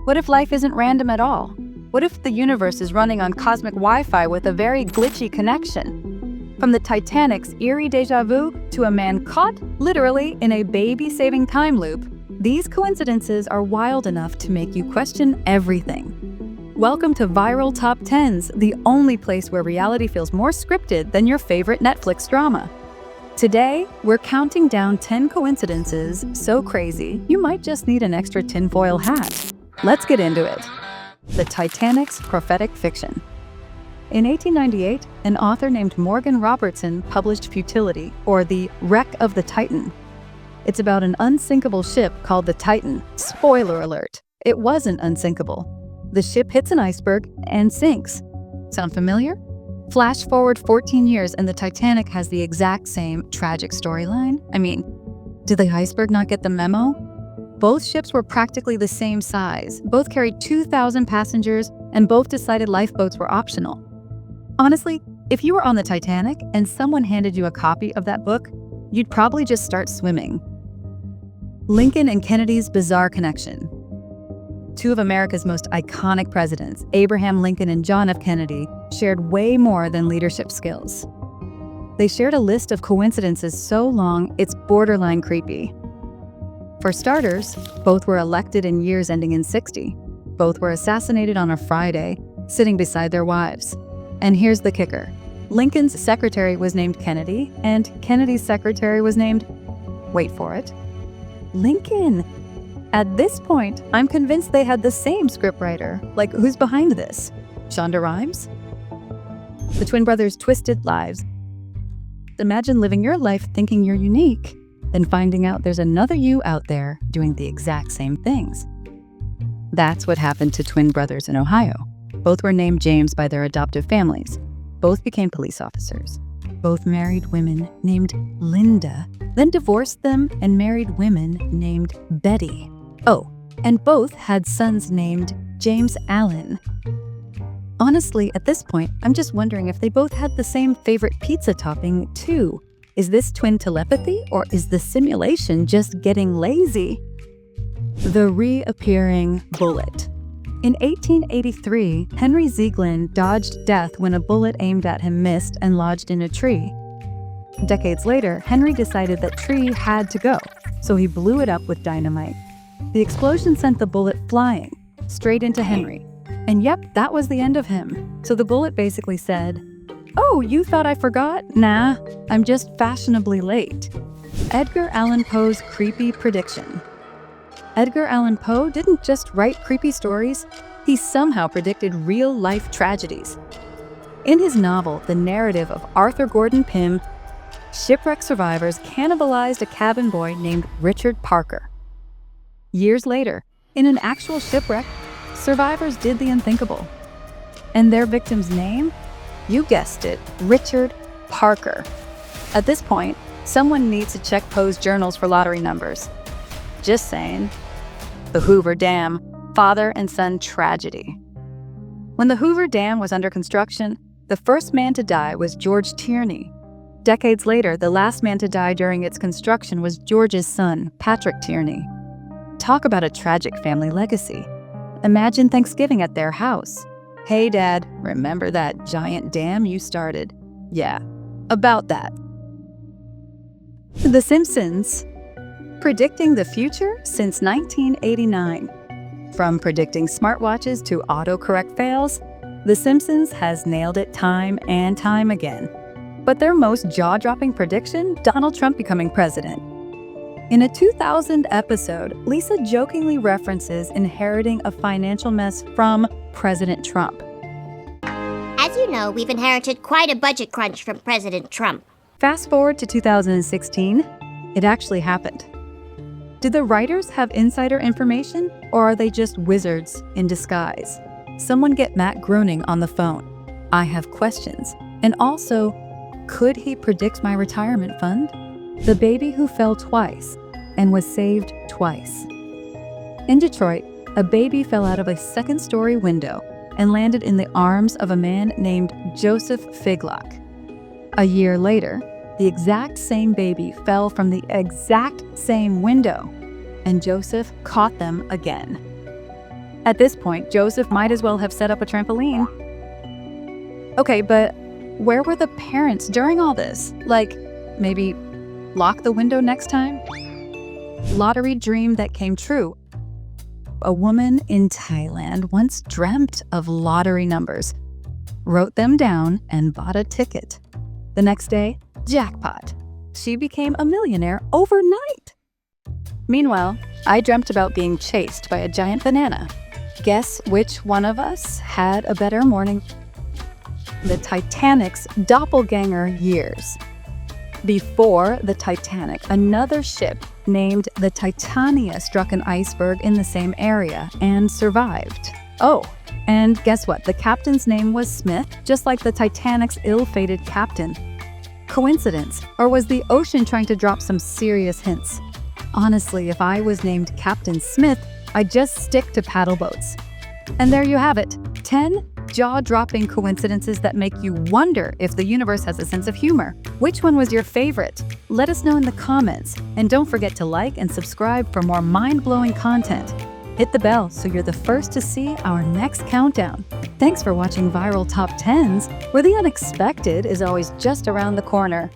What if life isn't random at all? What if the universe is running on cosmic Wi-Fi with a very glitchy connection? From the Titanic's eerie deja vu to a man caught, literally, in a baby-saving time loop, these coincidences are wild enough to make you question everything. Welcome to Viral Top 10s, the only place where reality feels more scripted than your favorite Netflix drama. Today, we're counting down 10 coincidences so crazy you might just need an extra tinfoil hat. Let's get into it. The Titanic's prophetic fiction. In 1898, an author named Morgan Robertson published Futility, or The Wreck of the Titan. It's about an unsinkable ship called the Titan. Spoiler alert, it wasn't unsinkable. The ship hits an iceberg and sinks. Sound familiar? Flash forward 14 years and the Titanic has the exact same tragic storyline. I mean, did the iceberg not get the memo? Both ships were practically the same size, both carried 2,000 passengers, and both decided lifeboats were optional. Honestly, if you were on the Titanic and someone handed you a copy of that book, you'd probably just start swimming. Lincoln and Kennedy's bizarre connection. Two of America's most iconic presidents, Abraham Lincoln and John F. Kennedy, shared way more than leadership skills. They shared a list of coincidences so long it's borderline creepy. For starters, both were elected in years ending in 60. Both were assassinated on a Friday, sitting beside their wives. And here's the kicker. Lincoln's secretary was named Kennedy, and Kennedy's secretary was named, wait for it, Lincoln. At this point, I'm convinced they had the same scriptwriter. Like, who's behind this? Shonda Rhimes? The twin brothers' twisted lives. Imagine living your life thinking you're unique, then finding out there's another you out there doing the exact same things. That's what happened to twin brothers in Ohio. Both were named James by their adoptive families. Both became police officers. Both married women named Linda, then divorced them and married women named Betty. Oh, and both had sons named James Allen. Honestly, at this point, I'm just wondering if they both had the same favorite pizza topping, too. Is this twin telepathy, or is the simulation just getting lazy? The Reappearing bullet. In 1883, Henry Zeeglin dodged death when a bullet aimed at him missed and lodged in a tree. Decades later, Henry decided that tree had to go, so he blew it up with dynamite. The explosion sent the bullet flying, straight into Henry. And yep, that was the end of him. So the bullet basically said, "Oh, you thought I forgot? Nah, I'm just fashionably late." Edgar Allen Poe's creepy prediction. Edgar Allan Poe didn't just write creepy stories, he somehow predicted real-life tragedies. In his novel, the narrative of Arthur Gordon Pym, shipwreck survivors cannibalized a cabin boy named Richard Parker. Years later, in an actual shipwreck, survivors did the unthinkable. And their victim's name? You guessed it, Richard Parker. At this point, someone needs to check Poe's journals for lottery numbers. Just saying. The Hoover Dam, father and son tragedy. When the Hoover Dam was under construction, the first man to die was George Tierney. Decades later, the last man to die during its construction was George's son, Patrick Tierney. Talk about a tragic family legacy. Imagine Thanksgiving at their house. "Hey, Dad, remember that giant dam you started?" Yeah, about that. The Simpsons. Predicting the future since 1989. From predicting smartwatches to autocorrect fails, The Simpsons has nailed it time and time again. But their most jaw-dropping prediction? Donald Trump becoming president. In a 2000 episode, Lisa jokingly references inheriting a financial mess from President Trump. As you know, we've inherited quite a budget crunch from President Trump. Fast forward to 2016, it actually happened. Did the writers have insider information, or are they just wizards in disguise? Someone get Matt Groening on the phone. I have questions. And also, could he predict my retirement fund? The baby who fell twice and was saved twice. In Detroit, a baby fell out of a second-story window and landed in the arms of a man named Joseph Figlock. A year later, the exact same baby fell from the exact same window, and Joseph caught them again. At this point, Joseph might as well have set up a trampoline. Okay, but where were the parents during all this? Like, maybe lock the window next time? Lottery dream that came true. A woman in Thailand once dreamt of lottery numbers, wrote them down, and bought a ticket. The next day, jackpot. She became a millionaire overnight. Meanwhile, I dreamt about being chased by a giant banana. Guess which one of us had a better morning? The Titanic's doppelganger years. Before the Titanic, another ship named the Titania struck an iceberg in the same area and survived. Oh, and guess what? The captain's name was Smith, just like the Titanic's ill-fated captain. Coincidence? Or was the ocean trying to drop some serious hints? Honestly, if I was named Captain Smith, I'd just stick to paddle boats. And there you have it, 10 jaw-dropping coincidences that make you wonder if the universe has a sense of humor. Which one was your favorite? Let us know in the comments, and don't forget to like and subscribe for more mind-blowing content. Hit the bell so you're the first to see our next countdown. Thanks for watching Viral Top 10s, where the unexpected is always just around the corner.